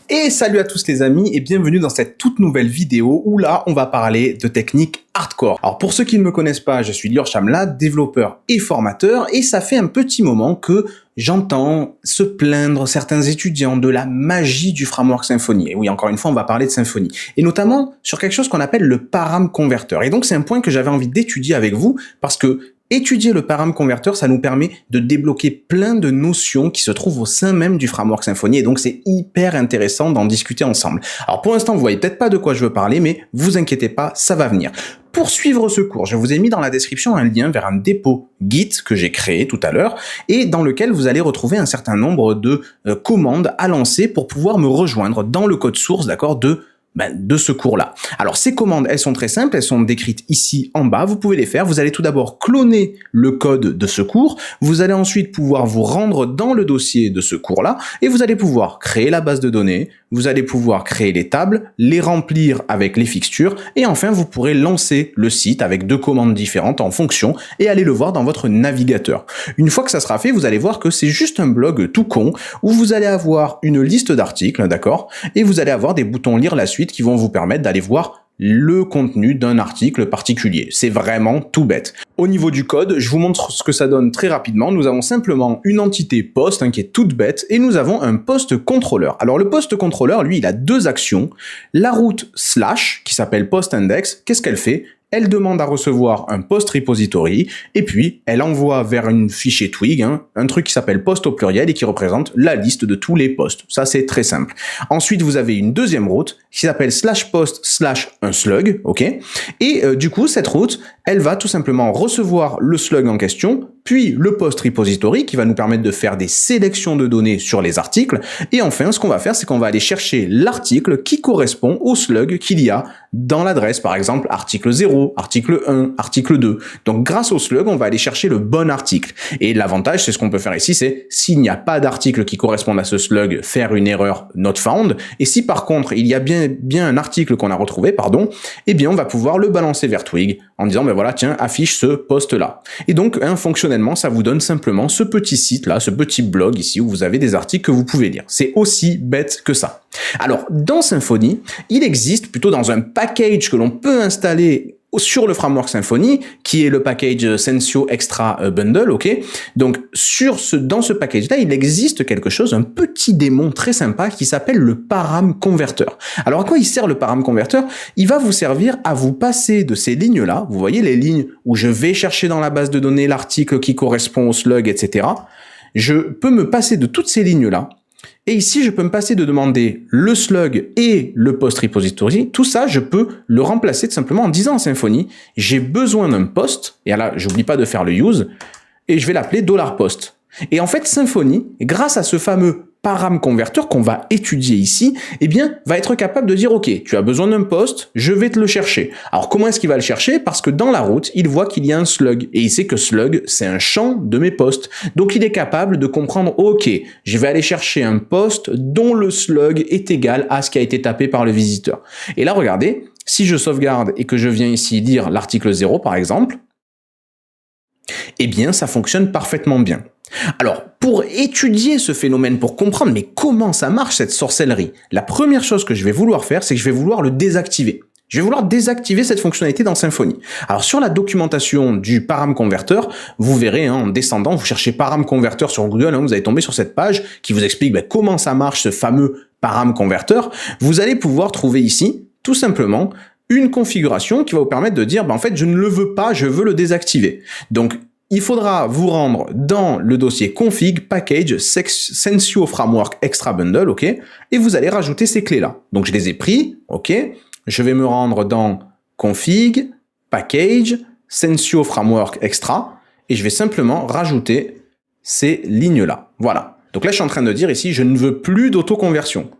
Et salut à tous les amis et bienvenue dans cette toute nouvelle vidéo où là on va parler de techniques hardcore. Alors pour ceux qui ne me connaissent pas, je suis Lior Chamla, développeur et formateur et ça fait un petit moment que j'entends se plaindre certains étudiants de la magie du framework Symfony. Et oui, encore une fois, on va parler de Symfony. Et notamment sur quelque chose qu'on appelle le param converter. Et donc c'est un point que j'avais envie d'étudier avec vous parce que étudier le param converter, ça nous permet de débloquer plein de notions qui se trouvent au sein même du framework Symfony et donc c'est hyper intéressant d'en discuter ensemble. Alors pour l'instant, vous voyez peut-être pas de quoi je veux parler, mais vous inquiétez pas, ça va venir. Pour suivre ce cours, je vous ai mis dans la description un lien vers un dépôt Git que j'ai créé tout à l'heure et dans lequel vous allez retrouver un certain nombre de commandes à lancer pour pouvoir me rejoindre dans le code source, d'accord, de ce cours-là. Alors, ces commandes, elles sont très simples, elles sont décrites ici en bas, vous pouvez les faire. Vous allez tout d'abord cloner le code de ce cours, vous allez ensuite pouvoir vous rendre dans le dossier de ce cours-là, et vous allez pouvoir créer la base de données, vous allez pouvoir créer les tables, les remplir avec les fixtures, et enfin, vous pourrez lancer le site avec deux commandes différentes en fonction, et aller le voir dans votre navigateur. Une fois que ça sera fait, vous allez voir que c'est juste un blog tout con, où vous allez avoir une liste d'articles, d'accord, et vous allez avoir des boutons lire la suite qui vont vous permettre d'aller voir le contenu d'un article particulier. C'est vraiment tout bête. Au niveau du code, je vous montre ce que ça donne très rapidement. Nous avons simplement une entité post qui est toute bête et nous avons un post controller. Alors le post controller, lui, il a deux actions. La route slash, qui s'appelle post index, qu'est-ce qu'elle fait ? Elle demande à recevoir un post repository et puis elle envoie vers une fichier Twig un truc qui s'appelle post au pluriel et qui représente la liste de tous les posts. Ça, c'est très simple. Ensuite, vous avez une deuxième route qui s'appelle /post/un slug, ok ? Et du coup, cette route, elle va tout simplement recevoir le slug en question, puis le post repository qui va nous permettre de faire des sélections de données sur les articles. Et enfin, ce qu'on va faire, c'est qu'on va aller chercher l'article qui correspond au slug qu'il y a dans l'adresse, par exemple, article 0, article 1, article 2. Donc, grâce au slug, on va aller chercher le bon article. Et l'avantage, c'est ce qu'on peut faire ici, c'est s'il n'y a pas d'article qui correspond à ce slug, faire une erreur not found. Et si par contre, il y a bien un article qu'on a retrouvé, eh bien, on va pouvoir le balancer vers Twig en disant, ben voilà, tiens, affiche ce post-là. Et donc, fonctionnellement, ça vous donne simplement ce petit site-là, ce petit blog ici où vous avez des articles que vous pouvez lire. C'est aussi bête que ça. Alors, dans Symfony, il existe plutôt dans un package que l'on peut installer sur le framework Symfony, qui est le package Sensio Extra Bundle, ok? Donc, dans ce package-là, il existe quelque chose, un petit démon très sympa qui s'appelle le param converter. Alors, à quoi il sert le param converter? Il va vous servir à vous passer de ces lignes-là, vous voyez les lignes où je vais chercher dans la base de données l'article qui correspond au slug, etc. Je peux me passer de toutes ces lignes-là. Et ici, je peux me passer de demander le slug et le post repository. Tout ça, je peux le remplacer tout simplement en disant en Symfony, j'ai besoin d'un post, et là, j'oublie pas de faire le use, et je vais l'appeler $post. Et en fait, Symfony, grâce à ce fameux param converter qu'on va étudier ici, eh bien, va être capable de dire, OK, tu as besoin d'un post, je vais te le chercher. Alors, comment est-ce qu'il va le chercher? Parce que dans la route, il voit qu'il y a un slug, et il sait que slug, c'est un champ de mes posts. Donc, il est capable de comprendre, OK, je vais aller chercher un post dont le slug est égal à ce qui a été tapé par le visiteur. Et là, regardez, si je sauvegarde et que je viens ici lire l'article 0, par exemple, eh bien, ça fonctionne parfaitement bien. Alors, pour étudier ce phénomène, pour comprendre mais comment ça marche cette sorcellerie, la première chose que je vais vouloir faire, c'est que je vais vouloir le désactiver. Je vais vouloir désactiver cette fonctionnalité dans Symfony. Alors, sur la documentation du param converter, vous verrez, en descendant, vous cherchez param converter sur Google, vous allez tomber sur cette page qui vous explique comment ça marche ce fameux param converter. Vous allez pouvoir trouver ici, tout simplement, une configuration qui va vous permettre de dire, en fait, je ne le veux pas, je veux le désactiver. Donc, il faudra vous rendre dans le dossier config package Sensio Framework Extra Bundle, ok, et vous allez rajouter ces clés-là. Donc, je les ai pris, ok, je vais me rendre dans config package Sensio Framework Extra et je vais simplement rajouter ces lignes-là. Voilà. Donc là, je suis en train de dire ici, je ne veux plus d'autoconversion.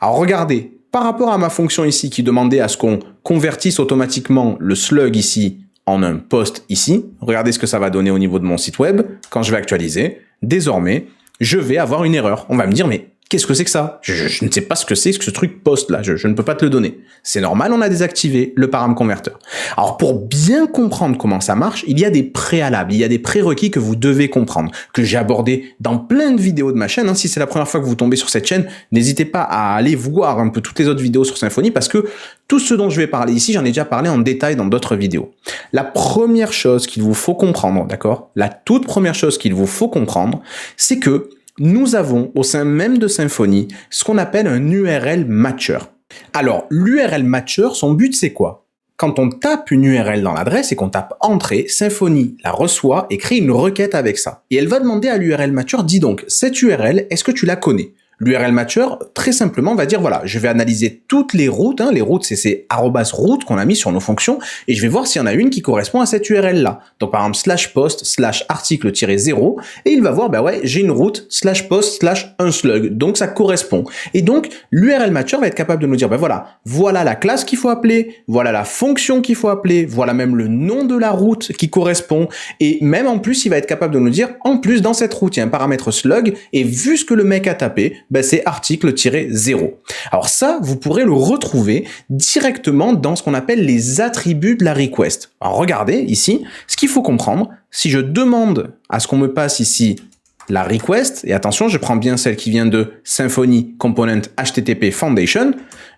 Alors, regardez, par rapport à ma fonction ici qui demandait à ce qu'on convertisse automatiquement le slug ici en un post ici, regardez ce que ça va donner au niveau de mon site web quand je vais actualiser. Désormais, je vais avoir une erreur. On va me dire, mais Qu'est-ce que c'est que ça? Je ne sais pas ce que c'est que ce truc post là, je ne peux pas te le donner. C'est normal, on a désactivé le param converter. Alors pour bien comprendre comment ça marche, il y a des préalables, il y a des prérequis que vous devez comprendre, que j'ai abordé dans plein de vidéos de ma chaîne. Si c'est la première fois que vous tombez sur cette chaîne, n'hésitez pas à aller voir un peu toutes les autres vidéos sur Symfony parce que tout ce dont je vais parler ici, j'en ai déjà parlé en détail dans d'autres vidéos. La première chose qu'il vous faut comprendre, d'accord? La toute première chose qu'il vous faut comprendre, c'est que nous avons au sein même de Symfony ce qu'on appelle un URL matcher. Alors, l'URL matcher, son but c'est quoi? Quand on tape une URL dans l'adresse et qu'on tape entrée, Symfony la reçoit et crée une requête avec ça. Et elle va demander à l'URL matcher, dis donc, cette URL, est-ce que tu la connais? L'URL matcher, très simplement, va dire, voilà, je vais analyser toutes les routes, les routes, c'est ces @route qu'on a mis sur nos fonctions, et je vais voir s'il y en a une qui correspond à cette URL-là. Donc, par exemple, /post/article-0, et il va voir, bah ouais, j'ai une route, /post/unslug, donc ça correspond. Et donc, l'URL matcher va être capable de nous dire, bah voilà la classe qu'il faut appeler, voilà la fonction qu'il faut appeler, voilà même le nom de la route qui correspond, et même en plus, il va être capable de nous dire, en plus, dans cette route, il y a un paramètre slug, et vu ce que le mec a tapé, c'est article-0. Alors ça, vous pourrez le retrouver directement dans ce qu'on appelle les attributs de la request. Alors regardez ici, ce qu'il faut comprendre, si je demande à ce qu'on me passe ici la request, et attention, je prends bien celle qui vient de Symfony Component HTTP Foundation,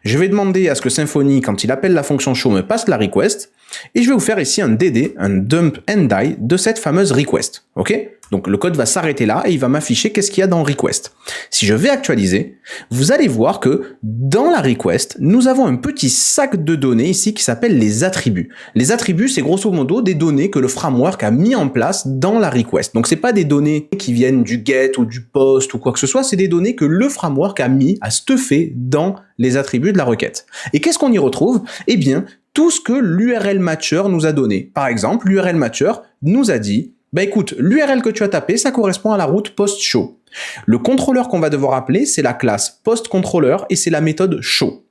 je vais demander à ce que Symfony, quand il appelle la fonction show, me passe la request, et je vais vous faire ici un DD, un dump and die de cette fameuse request. Ok? Donc le code va s'arrêter là et il va m'afficher qu'est-ce qu'il y a dans request. Si je vais actualiser, vous allez voir que dans la request, nous avons un petit sac de données ici qui s'appelle les attributs. Les attributs, c'est grosso modo des données que le framework a mis en place dans la request. Donc c'est pas des données qui viennent du get ou du post ou quoi que ce soit, c'est des données que le framework a stuffé dans les attributs de la requête. Et qu'est-ce qu'on y retrouve? Eh bien, tout ce que l'URL matcher nous a donné. Par exemple, l'URL matcher nous a dit, écoute, l'URL que tu as tapé, ça correspond à la route post-show. Le contrôleur qu'on va devoir appeler, c'est la classe post-controller et c'est la méthode show.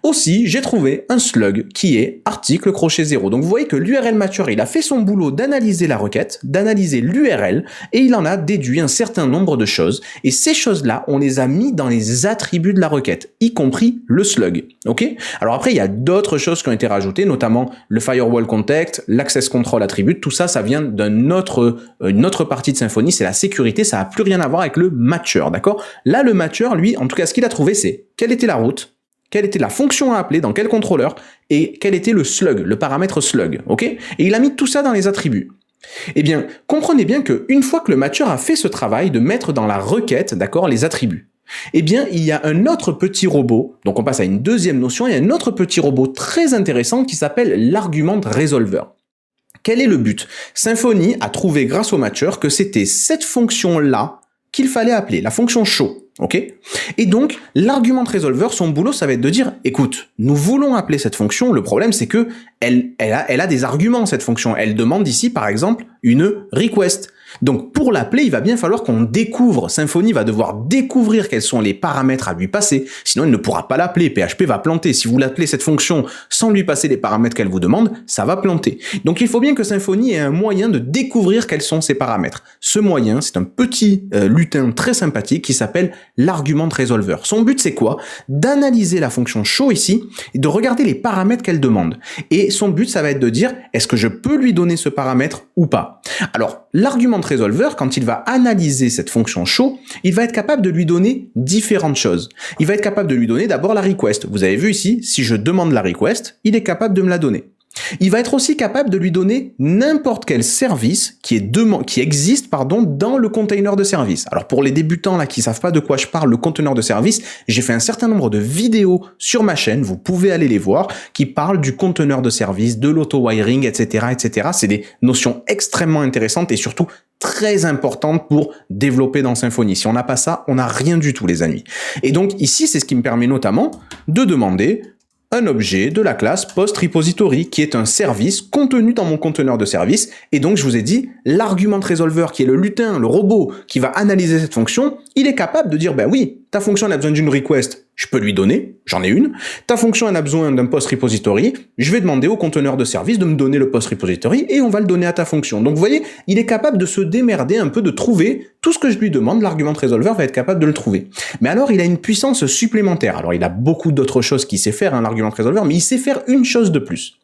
Aussi, j'ai trouvé un slug qui est article-0. Donc vous voyez que l'URL matcher, il a fait son boulot d'analyser la requête, d'analyser l'URL, et il en a déduit un certain nombre de choses. Et ces choses-là, on les a mis dans les attributs de la requête, y compris le slug. Ok? Alors après, il y a d'autres choses qui ont été rajoutées, notamment le firewall context, l'access control attribute. Tout ça, ça vient d'une autre partie de Symfony, c'est la sécurité. Ça n'a plus rien à voir avec le matcher, d'accord? Là, le matcher, lui, en tout cas, ce qu'il a trouvé, c'est quelle était la route, quelle était la fonction à appeler, dans quel contrôleur, et quel était le slug, le paramètre slug, ok? Et il a mis tout ça dans les attributs. Eh bien, comprenez bien qu'une fois que le matcher a fait ce travail de mettre dans la requête, d'accord, les attributs, eh bien, il y a un autre petit robot, donc on passe à une deuxième notion, il y a un autre petit robot très intéressant qui s'appelle l'argument resolver. Quel est le but? Symfony a trouvé grâce au matcher que c'était cette fonction-là qu'il fallait appeler, la fonction show. Ok? Et donc, l'argument resolver, son boulot, ça va être de dire, écoute, nous voulons appeler cette fonction, le problème c'est que elle a des arguments, cette fonction. Elle demande ici, par exemple, une request. Donc, pour l'appeler, il va bien falloir qu'on découvre. Symfony va devoir découvrir quels sont les paramètres à lui passer. Sinon, il ne pourra pas l'appeler. PHP va planter. Si vous l'appelez cette fonction sans lui passer les paramètres qu'elle vous demande, ça va planter. Donc, il faut bien que Symfony ait un moyen de découvrir quels sont ces paramètres. Ce moyen, c'est un petit lutin très sympathique qui s'appelle l'argument resolver. Son but, c'est quoi? D'analyser la fonction show ici et de regarder les paramètres qu'elle demande. Et son but, ça va être de dire, est-ce que je peux lui donner ce paramètre ou pas? Alors, l'argument resolver, quand il va analyser cette fonction show, il va être capable de lui donner différentes choses. Il va être capable de lui donner d'abord la request. Vous avez vu ici, si je demande la request, il est capable de me la donner. Il va être aussi capable de lui donner n'importe quel service qui existe dans le container de service. Alors pour les débutants là qui savent pas de quoi je parle, le conteneur de service, j'ai fait un certain nombre de vidéos sur ma chaîne, vous pouvez aller les voir, qui parlent du conteneur de service, de l'auto-wiring, etc., etc. C'est des notions extrêmement intéressantes et surtout très importantes pour développer dans Symfony. Si on n'a pas ça, on n'a rien du tout, les amis. Et donc ici, c'est ce qui me permet notamment de demander un objet de la classe post-repository qui est un service contenu dans mon conteneur de service. Et donc, je vous ai dit, l'argument resolver qui est le lutin, le robot qui va analyser cette fonction, il est capable de dire, ben oui, Ta fonction elle a besoin d'une request, je peux lui donner, j'en ai une. Ta fonction elle a besoin d'un post repository, je vais demander au conteneur de service de me donner le post repository et on va le donner à ta fonction. Donc vous voyez, il est capable de se démerder un peu, de trouver tout ce que je lui demande, l'argument resolver va être capable de le trouver. Mais alors il a une puissance supplémentaire. Alors il a beaucoup d'autres choses qu'il sait faire, l'argument resolver, mais il sait faire une chose de plus.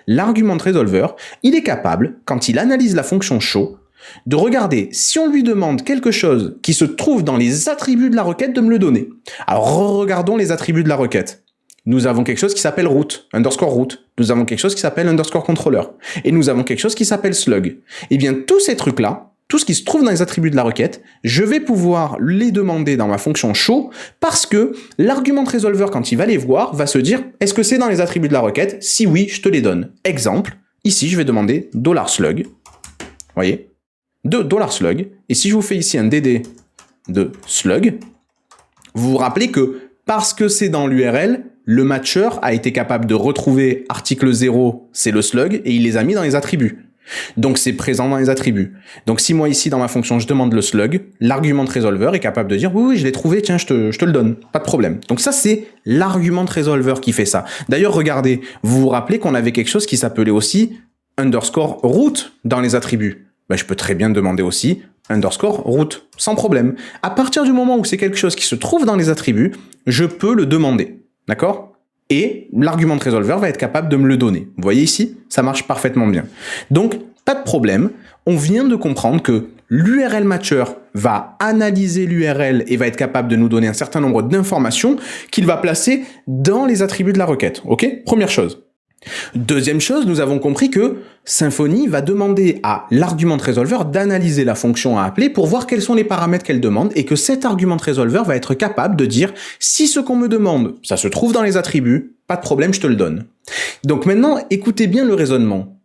L'argument resolver, il est capable, quand il analyse la fonction show, de regarder si on lui demande quelque chose qui se trouve dans les attributs de la requête de me le donner. Alors regardons les attributs de la requête. Nous avons quelque chose qui s'appelle root, underscore root. Nous avons quelque chose qui s'appelle underscore controller. Et nous avons quelque chose qui s'appelle slug. Et bien tous ces trucs-là, tout ce qui se trouve dans les attributs de la requête, je vais pouvoir les demander dans ma fonction show parce que l'argument resolver, quand il va les voir, va se dire est-ce que c'est dans les attributs de la requête? Si oui, je te les donne. Exemple, ici je vais demander $slug. Voyez, de $slug, et si je vous fais ici un dd de slug, vous vous rappelez que parce que c'est dans l'URL, le matcher a été capable de retrouver article 0, c'est le slug, et il les a mis dans les attributs. Donc c'est présent dans les attributs. Donc si moi ici dans ma fonction je demande le slug, l'argument resolver est capable de dire oui je l'ai trouvé, tiens je te le donne, pas de problème. Donc ça c'est l'argument resolver qui fait ça. D'ailleurs regardez, vous vous rappelez qu'on avait quelque chose qui s'appelait aussi underscore root dans les attributs. Ben, je peux très bien demander aussi underscore root, sans problème. À partir du moment où c'est quelque chose qui se trouve dans les attributs, je peux le demander. D'accord? Et l'argument resolver va être capable de me le donner. Vous voyez ici? Ça marche parfaitement bien. Donc, pas de problème. On vient de comprendre que l'URL matcher va analyser l'URL et va être capable de nous donner un certain nombre d'informations qu'il va placer dans les attributs de la requête. Ok? Première chose. Deuxième chose, nous avons compris que Symfony va demander à l'argument resolver d'analyser la fonction à appeler pour voir quels sont les paramètres qu'elle demande et que cet argument resolver va être capable de dire si ce qu'on me demande, ça se trouve dans les attributs, pas de problème, je te le donne. Donc maintenant, écoutez bien le raisonnement.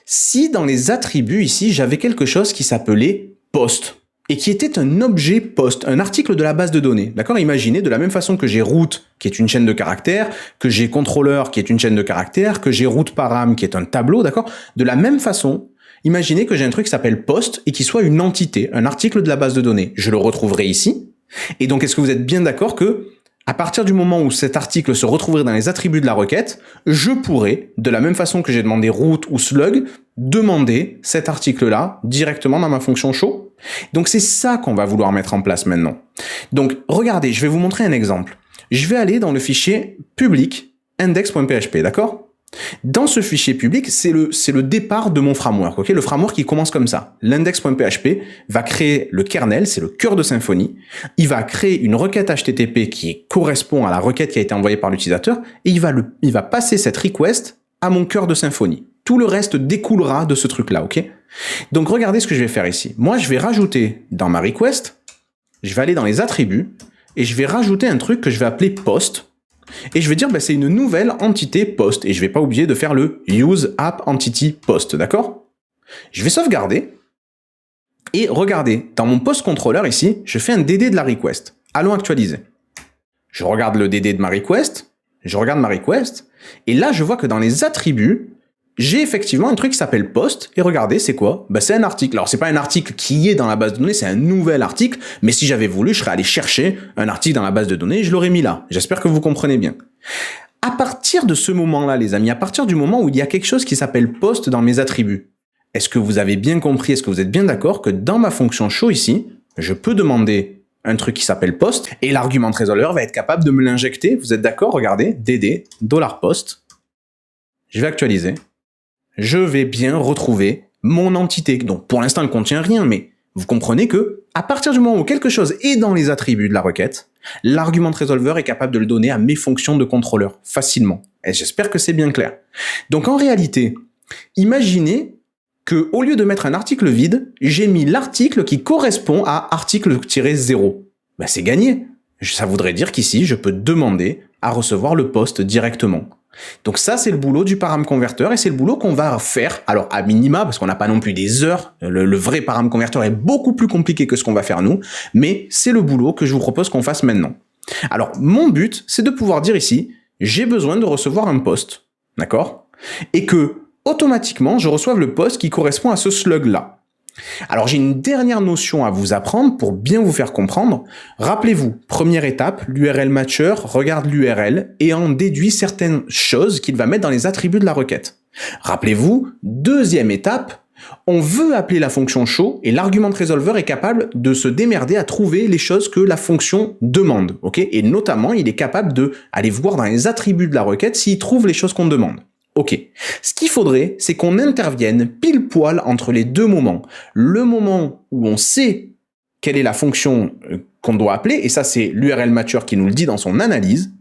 Si dans les attributs ici, j'avais quelque chose qui s'appelait post, et qui était un objet post, un article de la base de données. D'accord? Imaginez, de la même façon que j'ai root, qui est une chaîne de caractères, que j'ai controller, qui est une chaîne de caractères, que j'ai root param, qui est un tableau, d'accord? De la même façon, imaginez que j'ai un truc qui s'appelle post et qui soit une entité, un article de la base de données. Je le retrouverai ici. Et donc, est-ce que vous êtes bien d'accord que, à partir du moment où cet article se retrouverait dans les attributs de la requête, je pourrais, de la même façon que j'ai demandé root ou slug, demander cet article-là directement dans ma fonction show. Donc c'est ça qu'on va vouloir mettre en place maintenant. Donc regardez, je vais vous montrer un exemple. Je vais aller dans le fichier public index.php, d'accord? Dans ce fichier public, c'est le départ de mon framework, ok? Le framework qui commence comme ça. L'index.php va créer le kernel, c'est le cœur de Symfony. Il va créer une requête HTTP qui correspond à la requête qui a été envoyée par l'utilisateur et il va passer cette request à mon cœur de Symfony. Tout le reste découlera de ce truc-là, ok? Donc regardez ce que je vais faire ici. Moi, je vais rajouter dans ma request, je vais aller dans les attributs et je vais rajouter un truc que je vais appeler post. Et je vais dire, c'est une nouvelle entité post. Et je vais pas oublier de faire le use app entity post, d'accord? Je vais sauvegarder. Et regardez, dans mon post controller ici, je fais un dd de la request. Allons actualiser. Je regarde le dd de ma request. Je regarde ma request. Et là, je vois que dans les attributs, j'ai effectivement un truc qui s'appelle post, et regardez, c'est quoi? C'est un article. Alors, c'est pas un article qui est dans la base de données, c'est un nouvel article, mais si j'avais voulu, je serais allé chercher un article dans la base de données et je l'aurais mis là. J'espère que vous comprenez bien. À partir de ce moment-là, les amis, à partir du moment où il y a quelque chose qui s'appelle post dans mes attributs, est-ce que vous avez bien compris, est-ce que vous êtes bien d'accord que dans ma fonction show ici, je peux demander un truc qui s'appelle post, et l'argument resolver va être capable de me l'injecter. Vous êtes d'accord? Regardez, dd, $post. Je vais actualiser. Je vais bien retrouver mon entité. Donc, pour l'instant, elle ne contient rien, mais vous comprenez que, à partir du moment où quelque chose est dans les attributs de la requête, l'argument resolver est capable de le donner à mes fonctions de contrôleur facilement. Et j'espère que c'est bien clair. Donc, en réalité, imaginez que, au lieu de mettre un article vide, j'ai mis l'article qui correspond à article-0. C'est gagné. Ça voudrait dire qu'ici, je peux demander à recevoir le post directement. Donc ça, c'est le boulot du param converteur et c'est le boulot qu'on va faire, alors à minima, parce qu'on n'a pas non plus des heures, le vrai param converteur est beaucoup plus compliqué que ce qu'on va faire nous, mais c'est le boulot que je vous propose qu'on fasse maintenant. Alors, mon but, c'est de pouvoir dire ici, j'ai besoin de recevoir un post, d'accord? Et que, automatiquement, je reçoive le post qui correspond à ce slug-là. Alors j'ai une dernière notion à vous apprendre pour bien vous faire comprendre. Rappelez-vous, première étape, l'URL matcher regarde l'URL et en déduit certaines choses qu'il va mettre dans les attributs de la requête. Rappelez-vous, deuxième étape, on veut appeler la fonction show et l'argument resolver est capable de se démerder à trouver les choses que la fonction demande. Okay, et notamment, il est capable de aller voir dans les attributs de la requête s'il trouve les choses qu'on demande. Ok. Ce qu'il faudrait, c'est qu'on intervienne pile poil entre les deux moments. Le moment où on sait quelle est la fonction qu'on doit appeler, et ça c'est l'URL matcher qui nous le dit dans son analyse,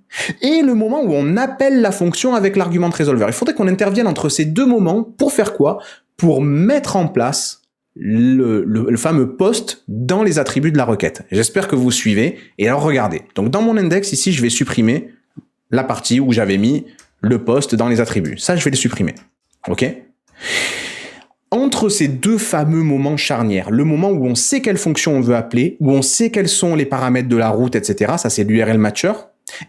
et le moment où on appelle la fonction avec l'argument resolver. Il faudrait qu'on intervienne entre ces deux moments pour faire quoi? Pour mettre en place le fameux post dans les attributs de la requête. J'espère que vous suivez. Et alors regardez. Donc dans mon index ici, je vais supprimer la partie où j'avais mis le post dans les attributs. Ça, je vais le supprimer. Ok? Entre ces deux fameux moments charnières, le moment où on sait quelle fonction on veut appeler, où on sait quels sont les paramètres de la route, etc., ça c'est l'URL matcher,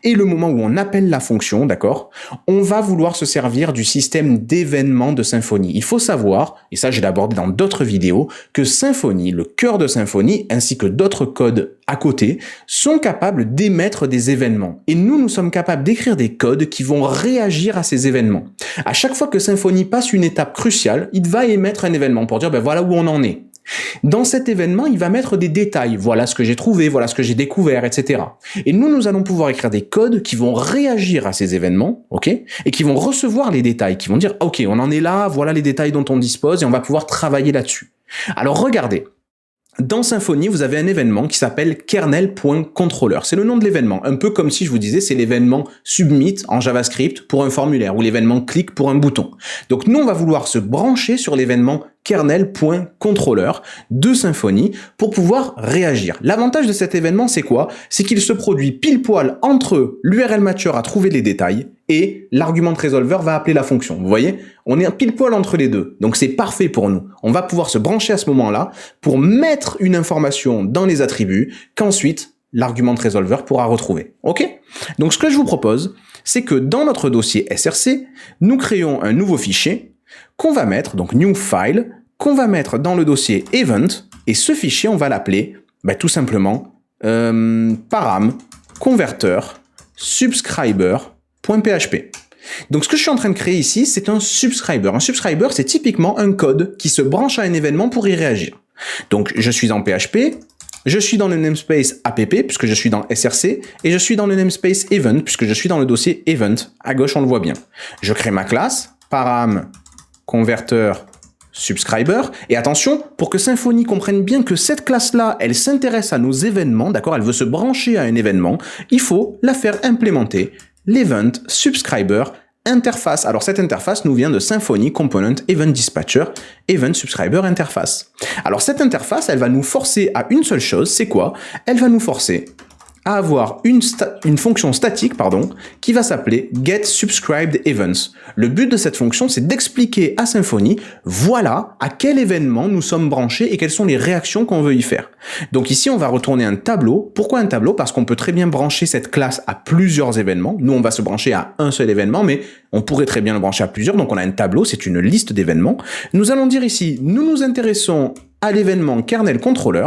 et le moment où on appelle la fonction, d'accord, on va vouloir se servir du système d'événements de Symfony. Il faut savoir, et ça je l'ai abordé dans d'autres vidéos, que Symfony, le cœur de Symfony, ainsi que d'autres codes à côté, sont capables d'émettre des événements. Et nous sommes capables d'écrire des codes qui vont réagir à ces événements. À chaque fois que Symfony passe une étape cruciale, il va émettre un événement pour dire, ben voilà où on en est. Dans cet événement, il va mettre des détails. Voilà ce que j'ai trouvé, voilà ce que j'ai découvert, etc. Et nous allons pouvoir écrire des codes qui vont réagir à ces événements, ok, et qui vont recevoir les détails, qui vont dire, ok, on en est là, voilà les détails dont on dispose, et on va pouvoir travailler là-dessus. Alors regardez. Dans Symfony, vous avez un événement qui s'appelle kernel.controller. C'est le nom de l'événement. Un peu comme si je vous disais, c'est l'événement submit en JavaScript pour un formulaire ou l'événement click pour un bouton. Donc nous, on va vouloir se brancher sur l'événement kernel.controller de Symfony pour pouvoir réagir. L'avantage de cet événement, c'est quoi? C'est qu'il se produit pile poil entre l'URL matcher à trouver les détails et l'argument resolver va appeler la fonction. Vous voyez? On est pile poil entre les deux. Donc c'est parfait pour nous. On va pouvoir se brancher à ce moment-là pour mettre une information dans les attributs qu'ensuite l'argument resolver pourra retrouver. Ok? Donc ce que je vous propose, c'est que dans notre dossier SRC, nous créons un nouveau fichier qu'on va mettre, donc new file, qu'on va mettre dans le dossier event, et ce fichier, on va l'appeler tout simplement param converter subscriber.php. Donc ce que je suis en train de créer ici, c'est un subscriber. Un subscriber, c'est typiquement un code qui se branche à un événement pour y réagir. Donc je suis en PHP, je suis dans le namespace app, puisque je suis dans SRC, et je suis dans le namespace event, puisque je suis dans le dossier event. À gauche, on le voit bien. Je crée ma classe, param converter subscriber, et attention, pour que Symfony comprenne bien que cette classe-là, elle s'intéresse à nos événements, d'accord, elle veut se brancher à un événement, il faut la faire implémenter l'event subscriber interface. Alors cette interface nous vient de Symfony Component Event Dispatcher, Event Subscriber Interface. Alors cette interface, elle va nous forcer à une seule chose, c'est quoi? Elle va nous forcer à avoir une fonction statique, qui va s'appeler getSubscribedEvents. Le but de cette fonction, c'est d'expliquer à Symfony, voilà à quel événement nous sommes branchés et quelles sont les réactions qu'on veut y faire. Donc ici, on va retourner un tableau. Pourquoi un tableau? Parce qu'on peut très bien brancher cette classe à plusieurs événements. Nous, on va se brancher à un seul événement, mais on pourrait très bien le brancher à plusieurs. Donc on a un tableau, c'est une liste d'événements. Nous allons dire ici, nous nous intéressons à l'événement kernel controller.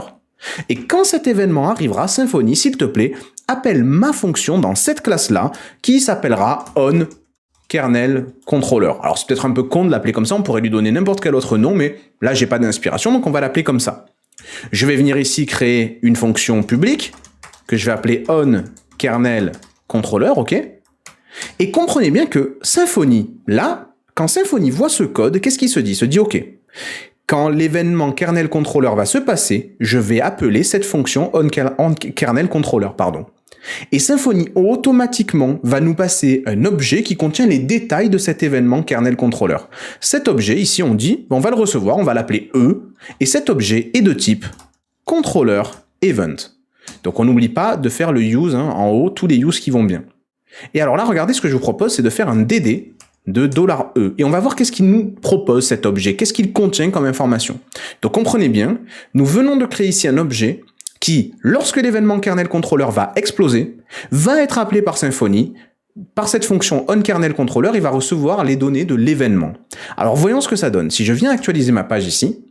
Et quand cet événement arrivera, Symfony, s'il te plaît, appelle ma fonction dans cette classe-là qui s'appellera onKernelController. Alors c'est peut-être un peu con de l'appeler comme ça, on pourrait lui donner n'importe quel autre nom, mais là j'ai pas d'inspiration, donc on va l'appeler comme ça. Je vais venir ici créer une fonction publique que je vais appeler onKernelController, ok? Et comprenez bien que Symfony, là, quand Symfony voit ce code, qu'est-ce qu'il se dit? Il se dit, ok, quand l'événement kernel controller va se passer, je vais appeler cette fonction onKernelController, Et Symfony automatiquement va nous passer un objet qui contient les détails de cet événement kernel controller. Cet objet, ici on dit, on va le recevoir, on va l'appeler E, et cet objet est de type controller event. Donc on n'oublie pas de faire le use, en haut, tous les use qui vont bien. Et alors là, regardez, ce que je vous propose, c'est de faire un DD de $E. Et on va voir qu'est-ce qu'il nous propose cet objet, qu'est-ce qu'il contient comme information. Donc comprenez bien, nous venons de créer ici un objet qui, lorsque l'événement kernel controller va exploser, va être appelé par Symfony, par cette fonction onKernelController, il va recevoir les données de l'événement. Alors voyons ce que ça donne. Si je viens actualiser ma page ici,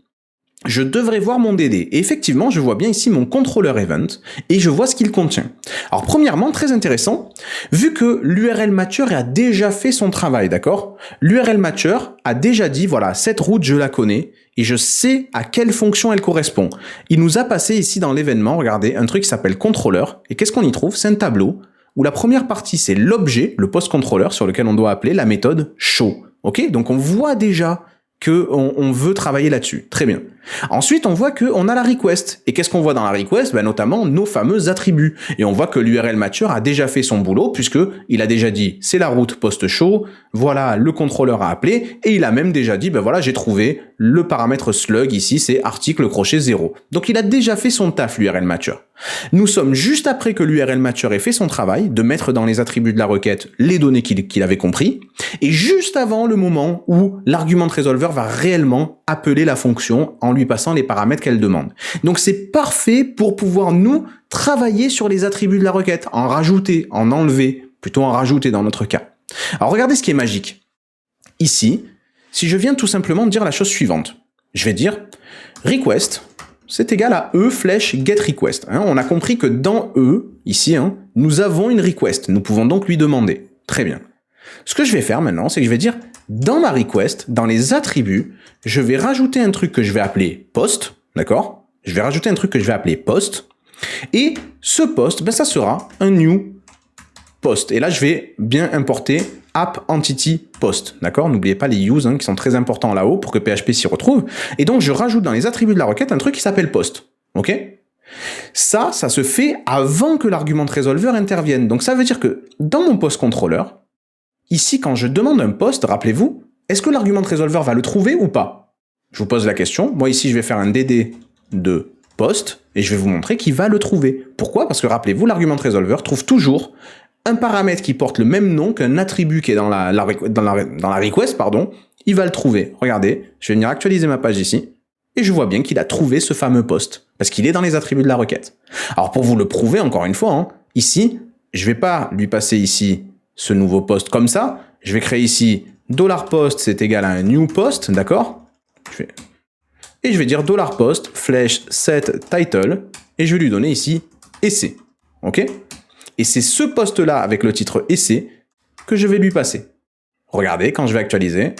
je devrais voir mon DD. Et effectivement, je vois bien ici mon controller event et je vois ce qu'il contient. Alors premièrement, très intéressant, vu que l'URL matcher a déjà fait son travail, d'accord? L'URL matcher a déjà dit, voilà, cette route, je la connais et je sais à quelle fonction elle correspond. Il nous a passé ici dans l'événement, regardez, un truc qui s'appelle controller. Et qu'est-ce qu'on y trouve? C'est un tableau où la première partie, c'est l'objet, le post controller, sur lequel on doit appeler la méthode show. Ok? Donc on voit déjà qu'on veut travailler là-dessus. Très bien. Ensuite, on voit qu'on a la request. Et qu'est-ce qu'on voit dans la request? Ben, notamment nos fameux attributs. Et on voit que l'URL matcher a déjà fait son boulot, puisque il a déjà dit c'est la route post-show, voilà, le contrôleur a appelé, et il a même déjà dit, ben voilà, j'ai trouvé le paramètre slug, ici, c'est article crochet 0. Donc il a déjà fait son taf, l'URL matcher. Nous sommes juste après que l'URL matcher ait fait son travail, de mettre dans les attributs de la requête les données qu'il avait compris, et juste avant le moment où l'argument resolver va réellement appeler la fonction en lui passant les paramètres qu'elle demande. Donc c'est parfait pour pouvoir nous travailler sur les attributs de la requête, en rajouter, en enlever, plutôt en rajouter dans notre cas. Alors regardez ce qui est magique. Ici, si je viens tout simplement dire la chose suivante, je vais dire request, c'est égal à E flèche get request. On a compris que dans E, ici, nous avons une request. Nous pouvons donc lui demander. Très bien. Ce que je vais faire maintenant, c'est que je vais dire, dans ma request, dans les attributs, je vais rajouter un truc que je vais appeler post, d'accord? Je vais rajouter un truc que je vais appeler post. Et ce post, ben, ça sera un new post. Et là, je vais bien importer app entity post, d'accord? N'oubliez pas les use qui sont très importants là-haut pour que PHP s'y retrouve. Et donc, je rajoute dans les attributs de la requête un truc qui s'appelle post, ok? Ça se fait avant que l'argument resolver intervienne. Donc, ça veut dire que dans mon post controller, ici, quand je demande un post, rappelez-vous, est-ce que l'argument resolver va le trouver ou pas? Je vous pose la question. Moi, ici, je vais faire un DD de post et je vais vous montrer qu'il va le trouver. Pourquoi? Parce que rappelez-vous, l'argument resolver trouve toujours un paramètre qui porte le même nom qu'un attribut qui est dans la request, pardon, il va le trouver. Regardez, je vais venir actualiser ma page ici, et je vois bien qu'il a trouvé ce fameux post, parce qu'il est dans les attributs de la requête. Alors pour vous le prouver, encore une fois, ici, je vais pas lui passer ici ce nouveau post comme ça, je vais créer ici $post, c'est égal à un new post, d'accord? Et je vais dire $post, flèche set title, et je vais lui donner ici essai, ok? Et c'est ce post-là, avec le titre essai, que je vais lui passer. Regardez, quand je vais actualiser,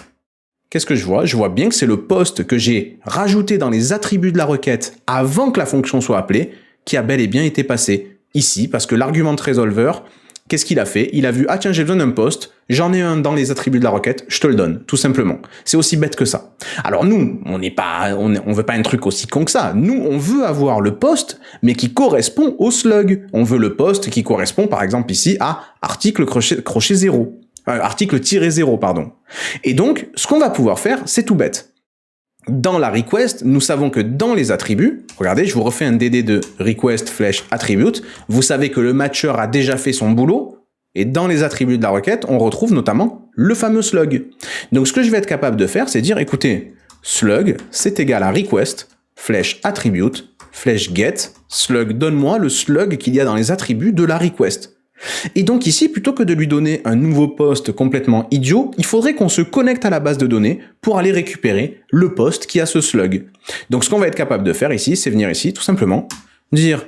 qu'est-ce que je vois? Je vois bien que c'est le post que j'ai rajouté dans les attributs de la requête avant que la fonction soit appelée, qui a bel et bien été passé ici, parce que l'argument resolver, qu'est-ce qu'il a fait? Il a vu, ah tiens, j'ai besoin d'un post, j'en ai un dans les attributs de la requête, je te le donne, tout simplement. C'est aussi bête que ça. Alors nous, on veut pas un truc aussi con que ça. Nous, on veut avoir le post, mais qui correspond au slug. On veut le post qui correspond, par exemple, ici, à article crochet 0. Article tiré 0, pardon. Et donc, ce qu'on va pouvoir faire, c'est tout bête. Dans la request, nous savons que dans les attributs, regardez, je vous refais un DD de request flèche attribute, vous savez que le matcher a déjà fait son boulot, et dans les attributs de la requête, on retrouve notamment le fameux slug. Donc ce que je vais être capable de faire, c'est dire, écoutez, slug, c'est égal à request flèche attribute flèche get slug, donne-moi le slug qu'il y a dans les attributs de la request. Et donc ici, plutôt que de lui donner un nouveau post complètement idiot, il faudrait qu'on se connecte à la base de données pour aller récupérer le post qui a ce slug. Donc ce qu'on va être capable de faire ici, c'est venir ici, tout simplement, dire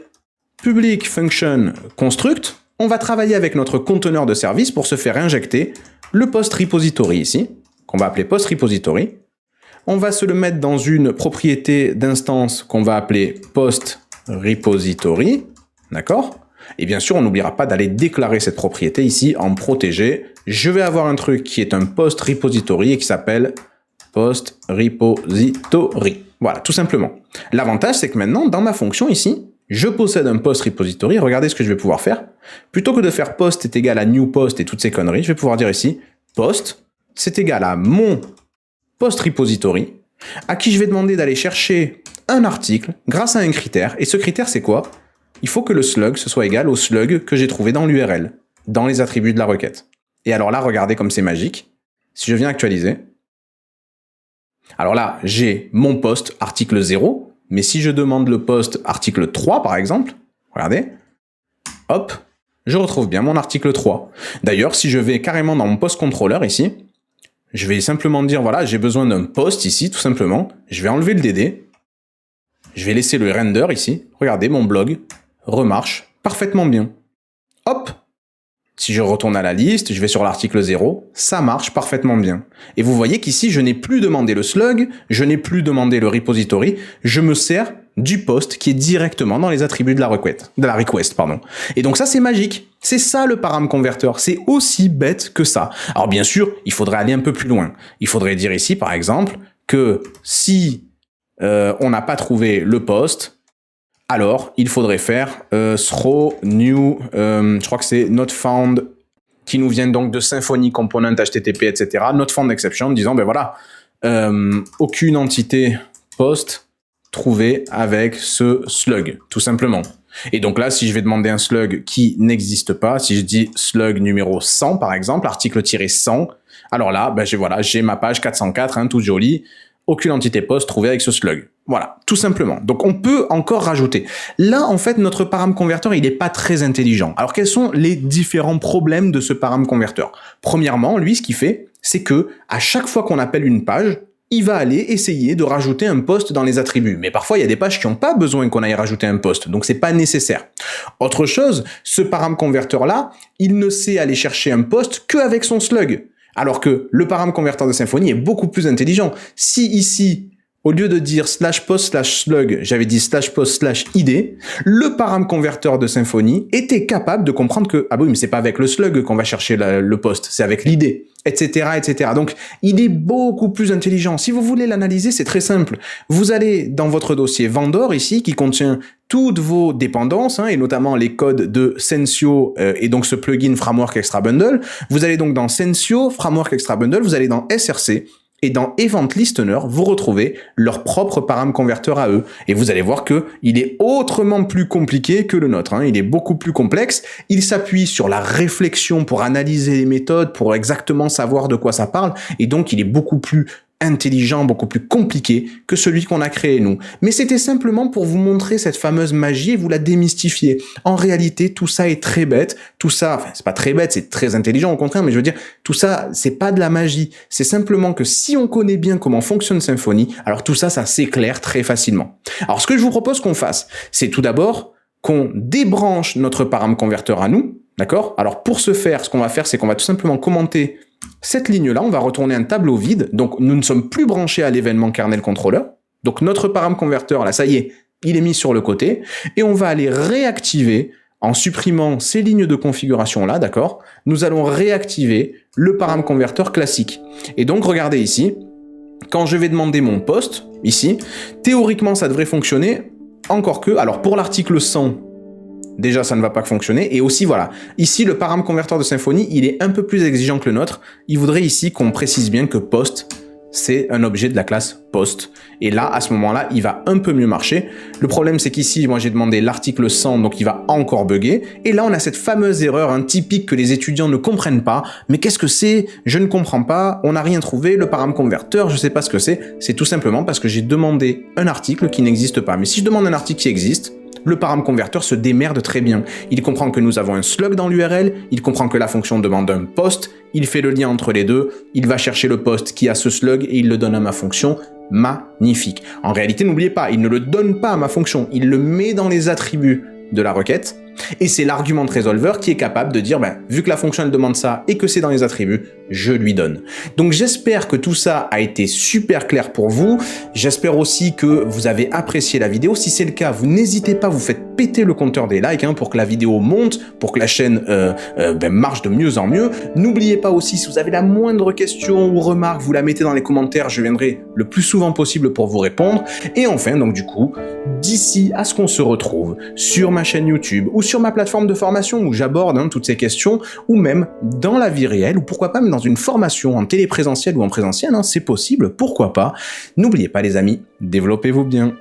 public function construct, on va travailler avec notre conteneur de service pour se faire injecter le post repository ici, qu'on va appeler post repository. On va se le mettre dans une propriété d'instance qu'on va appeler post repository, d'accord? Et bien sûr, on n'oubliera pas d'aller déclarer cette propriété ici en protégé. Je vais avoir un truc qui est un post repository et qui s'appelle post repository. Voilà, tout simplement. L'avantage, c'est que maintenant, dans ma fonction ici, je possède un post repository. Regardez ce que je vais pouvoir faire. Plutôt que de faire post est égal à new post et toutes ces conneries, je vais pouvoir dire ici post, c'est égal à mon post repository, à qui je vais demander d'aller chercher un article grâce à un critère. Et ce critère, c'est quoi? Il faut que le slug se soit égal au slug que j'ai trouvé dans l'URL, dans les attributs de la requête. Et alors là, regardez comme c'est magique. Si je viens actualiser, alors là, j'ai mon post article 0, mais si je demande le post article 3, par exemple, regardez, hop, je retrouve bien mon article 3. D'ailleurs, si je vais carrément dans mon post controller ici, je vais simplement dire, voilà, j'ai besoin d'un post ici, tout simplement. Je vais enlever le DD. Je vais laisser le render ici. Regardez, mon blog remarche parfaitement bien. Hop! Si je retourne à la liste, je vais sur l'article 0, ça marche parfaitement bien. Et vous voyez qu'ici, je n'ai plus demandé le slug, je n'ai plus demandé le repository, je me sers du post qui est directement dans les attributs de la request. Et donc ça, c'est magique. C'est ça le param converter. C'est aussi bête que ça. Alors bien sûr, il faudrait aller un peu plus loin. Il faudrait dire ici, par exemple, que si on n'a pas trouvé le post, alors il faudrait faire throw new, je crois que c'est not found, qui nous vient donc de Symfony component HTTP, etc. Not found exception, disant ben voilà, aucune entité post trouvée avec ce slug, tout simplement. Et donc là, si je vais demander un slug qui n'existe pas, si je dis slug numéro 100 par exemple, article-100, alors là, ben j'ai ma page 404, hein, toute jolie, aucune entité post trouvée avec ce slug. Voilà, tout simplement. Donc on peut encore rajouter. Là, en fait, notre param converter, il n'est pas très intelligent. Alors quels sont les différents problèmes de ce param converter? Premièrement, lui, ce qu'il fait, c'est que à chaque fois qu'on appelle une page, il va aller essayer de rajouter un post dans les attributs. Mais parfois, il y a des pages qui n'ont pas besoin qu'on aille rajouter un post, donc c'est pas nécessaire. Autre chose, ce param converter-là, il ne sait aller chercher un post qu'avec son slug. Alors que le param converter de Symfony est beaucoup plus intelligent. Si ici, au lieu de dire /post/slug, j'avais dit /post/id, le param converter de Symfony était capable de comprendre que, ah oui, mais c'est pas avec le slug qu'on va chercher le post, c'est avec l'id, etc., etc. Donc, il est beaucoup plus intelligent. Si vous voulez l'analyser, c'est très simple. Vous allez dans votre dossier vendor ici, qui contient toutes vos dépendances, hein, et notamment les codes de Sensio et donc ce plugin Framework Extra Bundle. Vous allez donc dans Sensio, Framework Extra Bundle, vous allez dans SRC, et dans Event Listener, vous retrouvez leur propre param converter à eux. Et vous allez voir que il est autrement plus compliqué que le nôtre, hein. Il est beaucoup plus complexe. Il s'appuie sur la réflexion pour analyser les méthodes, pour exactement savoir de quoi ça parle. Et donc, il est beaucoup plus intelligent, beaucoup plus compliqué que celui qu'on a créé nous. Mais c'était simplement pour vous montrer cette fameuse magie et vous la démystifier. En réalité, tout ça est très bête. Tout ça, enfin, c'est pas très bête, c'est très intelligent au contraire, mais je veux dire, tout ça, c'est pas de la magie. C'est simplement que si on connaît bien comment fonctionne Symfony, alors tout ça, ça s'éclaire très facilement. Alors, ce que je vous propose qu'on fasse, c'est tout d'abord qu'on débranche notre param converter à nous, d'accord? Alors, pour ce faire, ce qu'on va faire, c'est qu'on va tout simplement commenter cette ligne-là, on va retourner un tableau vide, donc nous ne sommes plus branchés à l'événement kernel controller. Donc notre param converter, là, ça y est, il est mis sur le côté, et on va aller réactiver, en supprimant ces lignes de configuration-là, d'accord? Nous allons réactiver le param converter classique. Et donc, regardez ici, quand je vais demander mon post, ici, théoriquement, ça devrait fonctionner, encore que, alors pour l'article 100, déjà, ça ne va pas fonctionner. Et aussi, voilà, ici, le param converter de Symfony, il est un peu plus exigeant que le nôtre. Il voudrait ici qu'on précise bien que post, c'est un objet de la classe post. Et là, à ce moment-là, il va un peu mieux marcher. Le problème, c'est qu'ici, moi, j'ai demandé l'article 100, donc il va encore bugger. Et là, on a cette fameuse erreur, hein, typique que les étudiants ne comprennent pas. Mais qu'est-ce que c'est? Je ne comprends pas. On n'a rien trouvé. Le param converter, je ne sais pas ce que c'est. C'est tout simplement parce que j'ai demandé un article qui n'existe pas. Mais si je demande un article qui existe, le param converter se démerde très bien. Il comprend que nous avons un slug dans l'URL, il comprend que la fonction demande un post, il fait le lien entre les deux, il va chercher le post qui a ce slug et il le donne à ma fonction. Magnifique. En réalité, n'oubliez pas, il ne le donne pas à ma fonction, il le met dans les attributs de la requête. Et c'est l'argument resolver qui est capable de dire, vu que la fonction elle demande ça et que c'est dans les attributs, je lui donne. Donc j'espère que tout ça a été super clair pour vous. J'espère aussi que vous avez apprécié la vidéo. Si c'est le cas, vous n'hésitez pas, vous faites péter le compteur des likes pour que la vidéo monte, pour que la chaîne marche de mieux en mieux. N'oubliez pas aussi, si vous avez la moindre question ou remarque, vous la mettez dans les commentaires, je viendrai le plus souvent possible pour vous répondre. Et enfin, donc du coup, d'ici à ce qu'on se retrouve sur ma chaîne YouTube ou sur ma plateforme de formation où j'aborde toutes ces questions, ou même dans la vie réelle, ou pourquoi pas même dans une formation en téléprésentiel ou en présentiel, c'est possible, pourquoi pas. N'oubliez pas les amis, développez-vous bien.